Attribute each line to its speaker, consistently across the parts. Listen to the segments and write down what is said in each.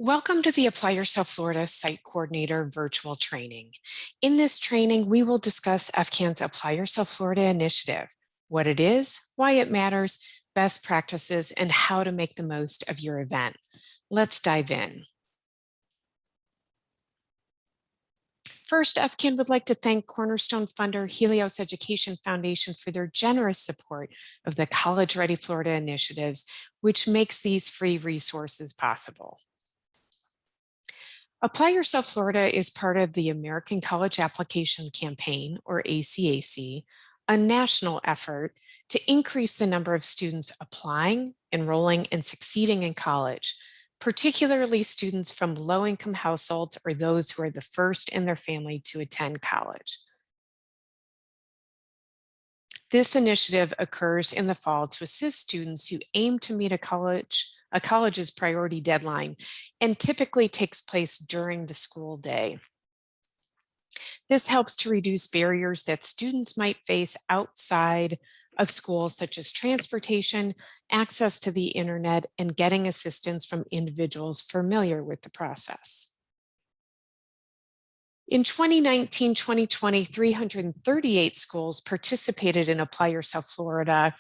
Speaker 1: Welcome to the Apply Yourself Florida Site Coordinator virtual training. In this training, we will discuss FCAN's Apply Yourself Florida initiative, what it is, why it matters, best practices, and how to make the most of your event. Let's dive in. First, FCAN would like to thank Cornerstone funder Helios Education Foundation for their generous support of the College Ready Florida initiatives, which makes these free resources possible. Apply Yourself Florida is part of the American College Application Campaign, or ACAC, a national effort to increase the number of students applying, enrolling, and succeeding in college, particularly students from low-income households or those who are the first in their family to attend college. This initiative occurs in the fall to assist students who aim to meet a college's priority deadline and typically takes place during the school day. This helps to reduce barriers that students might face outside of school, such as transportation, access to the internet, and getting assistance from individuals familiar with the process. In 2019-2020, 338 schools participated in Apply Yourself Florida,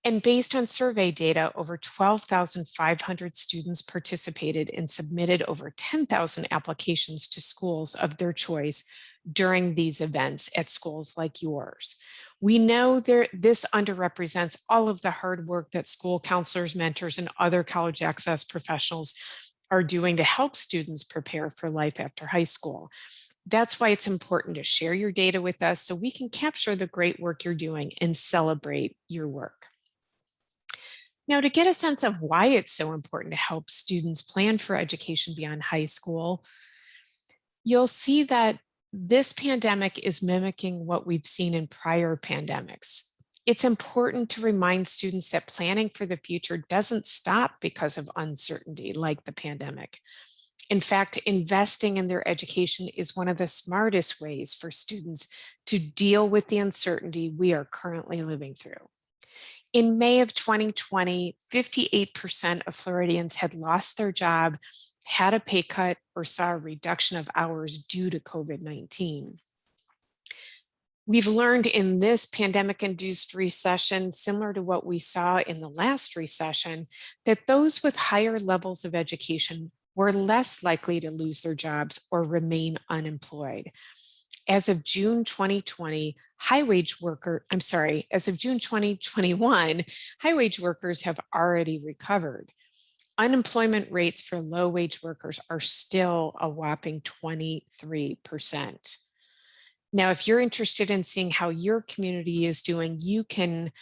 Speaker 1: and based on survey data, over 12,500 students participated and submitted over 10,000 applications to schools of their choice during these events at schools like yours. We know this underrepresents all of the hard work that school counselors, mentors, and other college access professionals are doing to help students prepare for life after high school. That's why it's important to share your data with us so we can capture the great work you're doing and celebrate your work. Now, to get a sense of why it's so important to help students plan for education beyond high school, you'll see that this pandemic is mimicking what we've seen in prior pandemics. It's important to remind students that planning for the future doesn't stop because of uncertainty like the pandemic. In fact, investing in their education is one of the smartest ways for students to deal with the uncertainty we are currently living through. In May of 2020, 58% of Floridians had lost their job, had a pay cut, or saw a reduction of hours due to COVID-19. We've learned in this pandemic-induced recession, similar to what we saw in the last recession, that those with higher levels of education were less likely to lose their jobs or remain unemployed. As of June 2021, high-wage workers have already recovered. Unemployment rates for low-wage workers are still a whopping 23%. Now, if you're interested in seeing how your community is doing, you can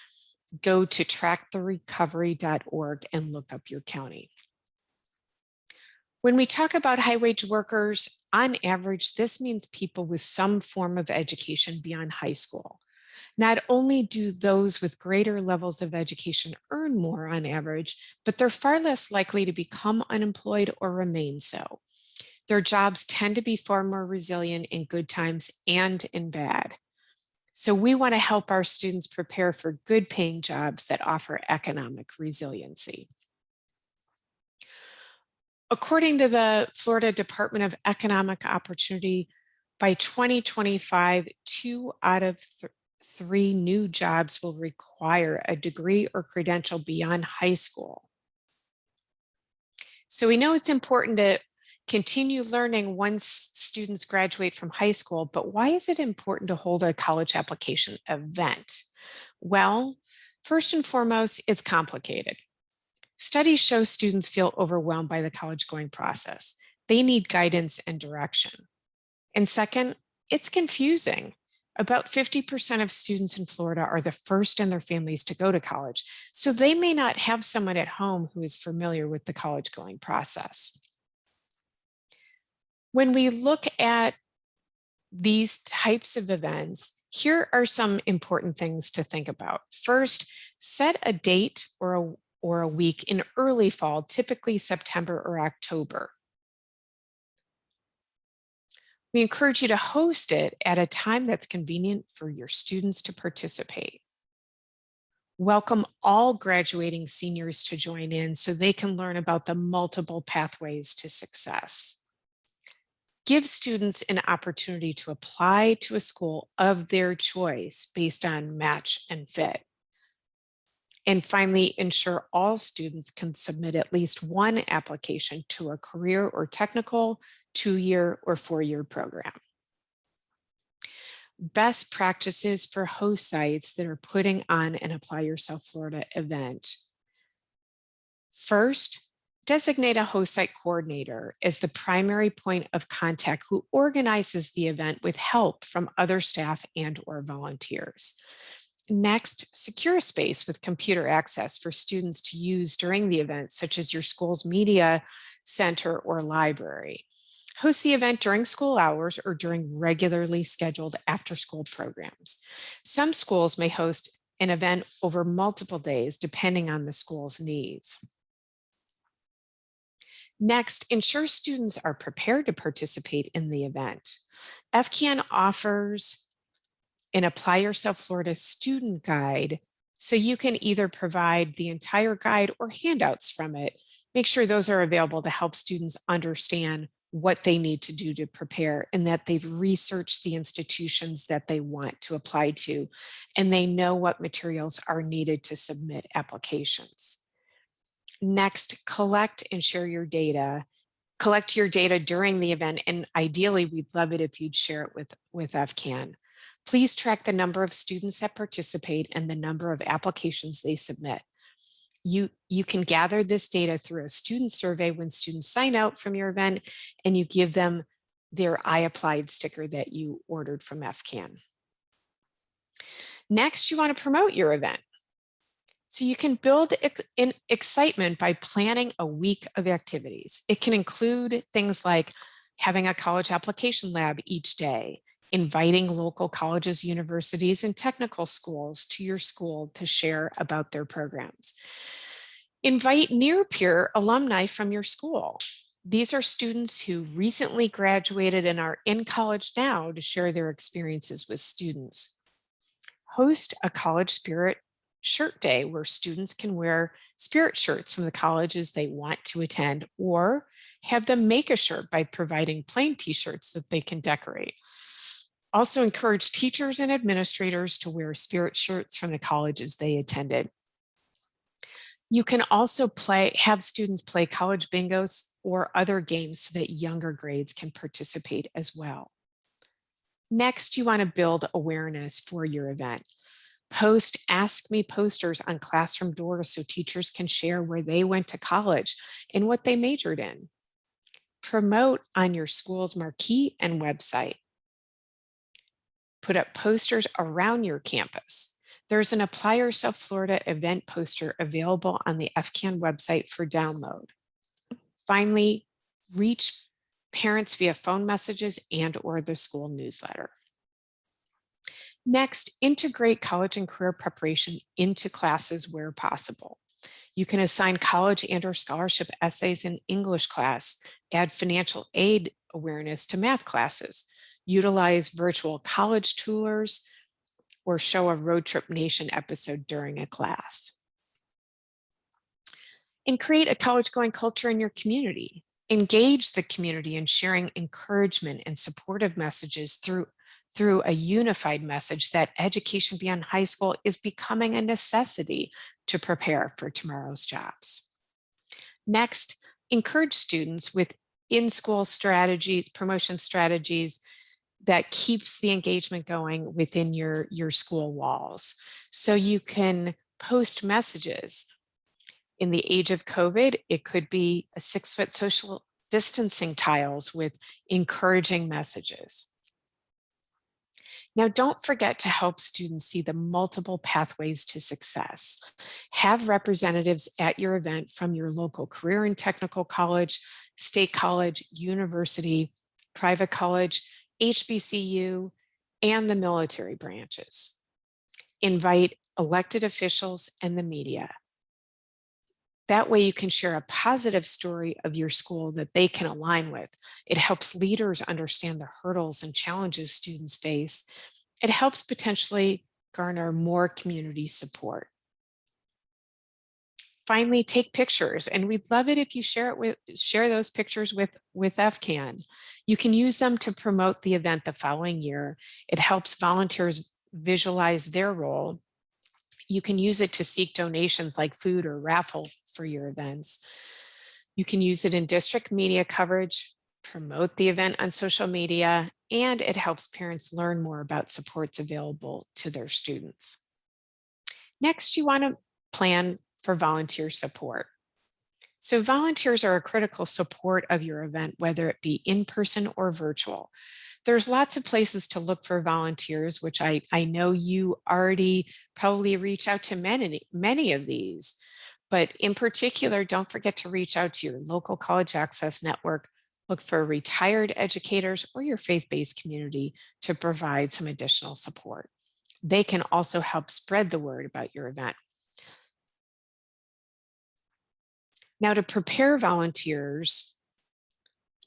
Speaker 1: go to tracktherecovery.org and look up your county. When we talk about high-wage workers, on average, this means people with some form of education beyond high school. Not only do those with greater levels of education earn more on average, but they're far less likely to become unemployed or remain so. Their jobs tend to be far more resilient in good times and in bad. So we want to help our students prepare for good-paying jobs that offer economic resiliency. According to the Florida Department of Economic Opportunity, by 2025, 2 out of 3 new jobs will require a degree or credential beyond high school. So we know it's important to continue learning once students graduate from high school, but why is it important to hold a college application event? Well, first and foremost, it's complicated. Studies show students feel overwhelmed by the college going process. They need guidance and direction. And second, it's confusing. About 50% of students in Florida are the first in their families to go to college, so they may not have someone at home who is familiar with the college going process. When we look at these types of events, here are some important things to think about. First, set a date or a week in early fall, typically September or October. We encourage you to host it at a time that's convenient for your students to participate. Welcome all graduating seniors to join in so they can learn about the multiple pathways to success. Give students an opportunity to apply to a school of their choice based on match and fit. And finally, ensure all students can submit at least one application to a career or technical 2-year or 4-year program. Best practices for host sites that are putting on an Apply Yourself Florida event. First, designate a host site coordinator as the primary point of contact who organizes the event with help from other staff and/or volunteers. Next, secure a space with computer access for students to use during the event, such as your school's media center or library. Host the event during school hours or during regularly scheduled after-school programs. Some schools may host an event over multiple days, depending on the school's needs. Next, ensure students are prepared to participate in the event. FCAN offers an Apply Yourself Florida student guide, so you can either provide the entire guide or handouts from it. Make sure those are available to help students understand what they need to do to prepare and that they've researched the institutions that they want to apply to, and they know what materials are needed to submit applications. Next, collect and share your data. Collect your data during the event, and ideally, we'd love it if you'd share it with FCAN. Please track the number of students that participate and the number of applications they submit. You can gather this data through a student survey when students sign out from your event, and you give them their I applied sticker that you ordered from FCAN. Next, you want to promote your event. So you can build in excitement by planning a week of activities. It can include things like having a college application lab each day, inviting local colleges, universities, and technical schools to your school to share about their programs. Invite near-peer alumni from your school. These are students who recently graduated and are in college now to share their experiences with students. Host a college spirit shirt day where students can wear spirit shirts from the colleges they want to attend, or have them make a shirt by providing plain t-shirts that they can decorate. Also encourage teachers and administrators to wear spirit shirts from the colleges they attended. You can also have students play college bingos or other games so that younger grades can participate as well. Next, you want to build awareness for your event. Post Ask Me posters on classroom doors so teachers can share where they went to college and what they majored in. Promote on your school's marquee and website. Put up posters around your campus. There's an Apply Yourself Florida event poster available on the FCAN website for download. Finally, reach parents via phone messages and/or the school newsletter. Next, integrate college and career preparation into classes where possible. You can assign college and/or scholarship essays in English class, add financial aid awareness to math classes, utilize virtual college tours, or show a Road Trip Nation episode during a class. And create a college-going culture in your community. Engage the community in sharing encouragement and supportive messages through a unified message that education beyond high school is becoming a necessity to prepare for tomorrow's jobs. Next, encourage students with in-school strategies, promotion strategies that keeps the engagement going within your school walls. So you can post messages. In the age of COVID, it could be a 6-foot social distancing tiles with encouraging messages. Now, don't forget to help students see the multiple pathways to success. Have representatives at your event from your local career and technical college, state college, university, private college, HBCU, and the military branches. Invite elected officials and the media. That way you can share a positive story of your school that they can align with. It helps leaders understand the hurdles and challenges students face. It helps potentially garner more community support. Finally, take pictures, and we'd love it if you share those pictures with FCAN. You can use them to promote the event the following year. It helps volunteers visualize their role. You can use it to seek donations like food or raffle for your events. You can use it in district media coverage, promote the event on social media, and it helps parents learn more about supports available to their students. Next, you want to plan for volunteer support. So volunteers are a critical support of your event, whether it be in person or virtual. There's lots of places to look for volunteers, which I know you already probably reach out to many of these. But in particular, don't forget to reach out to your local college access network, look for retired educators or your faith-based community to provide some additional support. They can also help spread the word about your event. Now, to prepare volunteers,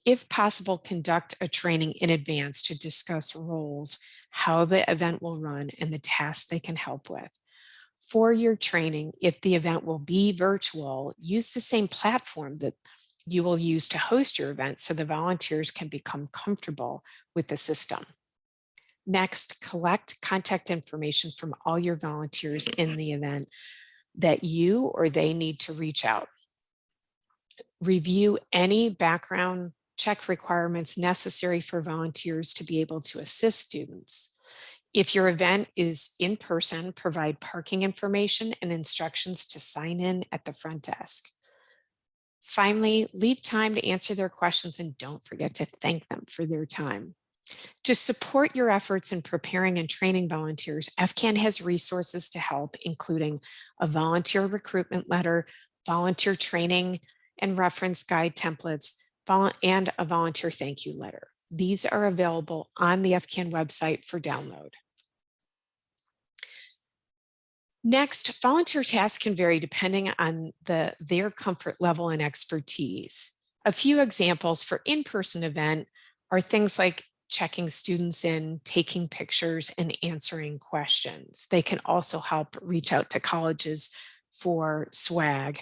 Speaker 1: if possible, conduct a training in advance to discuss roles, how the event will run, and the tasks they can help with. For your training, if the event will be virtual, use the same platform that you will use to host your event so the volunteers can become comfortable with the system. Next, collect contact information from all your volunteers in the event that you or they need to reach out. Review any background check requirements necessary for volunteers to be able to assist students. If your event is in person, provide parking information and instructions to sign in at the front desk. Finally, leave time to answer their questions and don't forget to thank them for their time. To support your efforts in preparing and training volunteers, FCAN has resources to help, including a volunteer recruitment letter, volunteer training and reference guide templates, and a volunteer thank you letter. These are available on the FCAN website for download. Next, volunteer tasks can vary depending on their comfort level and expertise. A few examples for in-person event are things like checking students in, taking pictures, and answering questions. They can also help reach out to colleges for swag,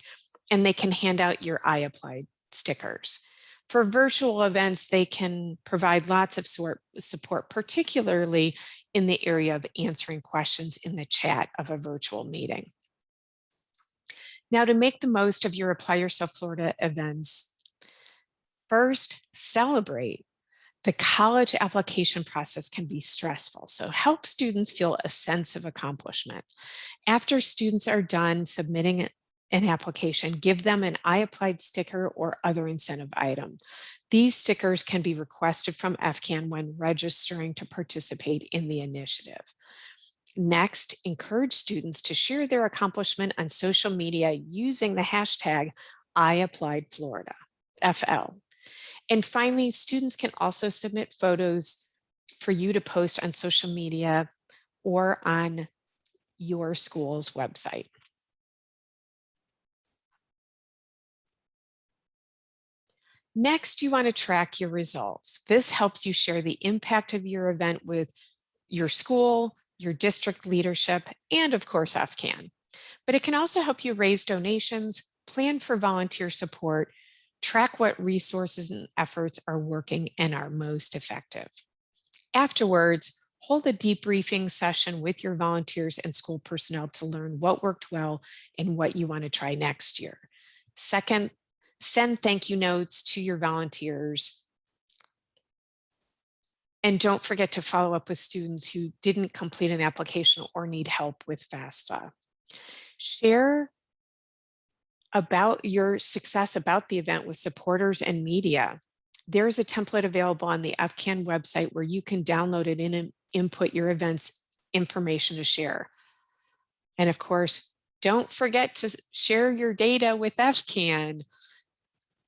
Speaker 1: and they can hand out your iApplied stickers. For virtual events, they can provide lots of support, particularly in the area of answering questions in the chat of a virtual meeting. Now, to make the most of your Apply Yourself Florida events, first, celebrate. The college application process can be stressful, so help students feel a sense of accomplishment. After students are done submitting an application, give them an iApplied sticker or other incentive item. These stickers can be requested from FCAN when registering to participate in the initiative. Next, encourage students to share their accomplishment on social media using the hashtag #IAppliedFlorida, FL. And finally, students can also submit photos for you to post on social media or on your school's website. Next, you want to track your results. This helps you share the impact of your event with your school, your district leadership, and of course, FCAN. But it can also help you raise donations, plan for volunteer support, track what resources and efforts are working and are most effective. Afterwards, hold a debriefing session with your volunteers and school personnel to learn what worked well and what you want to try next year. Second, send thank you notes to your volunteers. And don't forget to follow up with students who didn't complete an application or need help with FAFSA. Share about your success about the event with supporters and media. There's a template available on the FCAN website where you can download it and input your event's information to share. And of course, don't forget to share your data with FCAN.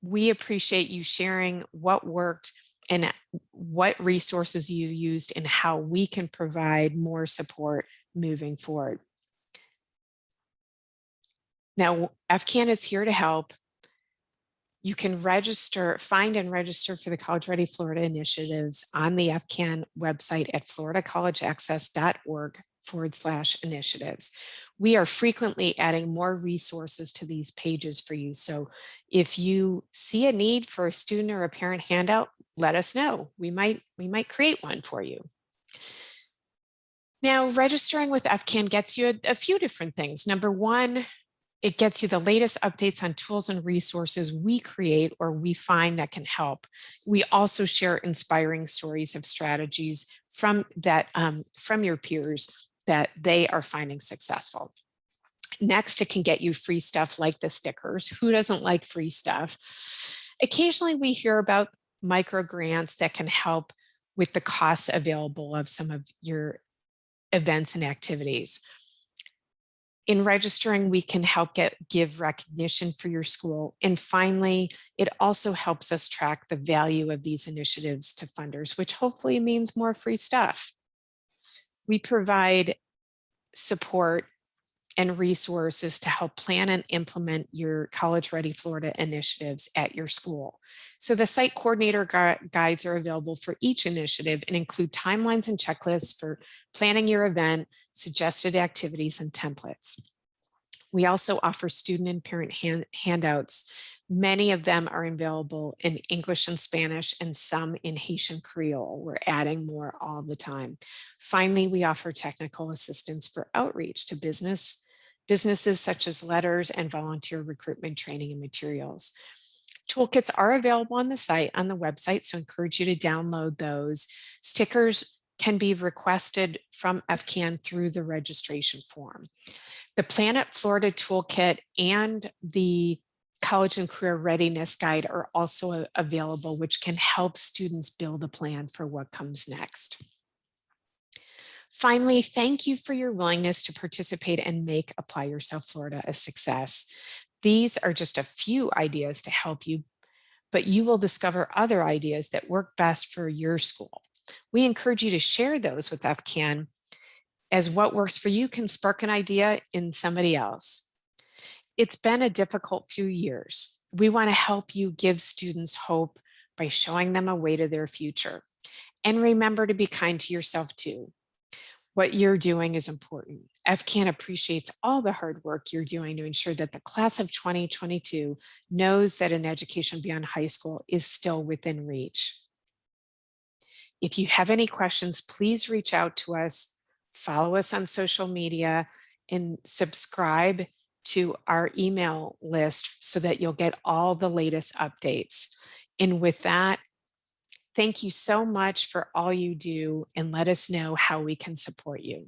Speaker 1: We appreciate you sharing what worked and what resources you used and how we can provide more support moving forward. Now, FCAN is here to help. You can find and register for the College Ready Florida initiatives on the FCAN website at floridacollegeaccess.org/initiatives. We are frequently adding more resources to these pages for you. So if you see a need for a student or a parent handout, let us know. We might create one for you. Now, registering with FCAN gets you a few different things. Number one, it gets you the latest updates on tools and resources we create or we find that can help. We also share inspiring stories of strategies from your peers that they are finding successful. Next, it can get you free stuff like the stickers. Who doesn't like free stuff? Occasionally, we hear about micro grants that can help with the costs available of some of your events and activities. In registering, we can help give recognition for your school. And finally, it also helps us track the value of these initiatives to funders, which hopefully means more free stuff. We provide support and resources to help plan and implement your College Ready Florida initiatives at your school. So the site coordinator guides are available for each initiative and include timelines and checklists for planning your event, suggested activities, and templates. We also offer student and parent handouts. Many of them are available in English and Spanish and some in Haitian Creole. We're adding more all the time. Finally, we offer technical assistance for outreach to businesses such as letters and volunteer recruitment training and materials. Toolkits are available on the website, so I encourage you to download those. Stickers can be requested from FCAN through the registration form. The Planet Florida Toolkit and the College and Career Readiness Guide are also available, which can help students build a plan for what comes next. Finally, thank you for your willingness to participate and make Apply Yourself Florida a success. These are just a few ideas to help you, but you will discover other ideas that work best for your school. We encourage you to share those with FCAN, as what works for you can spark an idea in somebody else. It's been a difficult few years. We want to help you give students hope by showing them a way to their future. And remember to be kind to yourself too. What you're doing is important. FCAN appreciates all the hard work you're doing to ensure that the class of 2022 knows that an education beyond high school is still within reach. If you have any questions, please reach out to us, follow us on social media, and subscribe to our email list so that you'll get all the latest updates. And with that, thank you so much for all you do, and let us know how we can support you.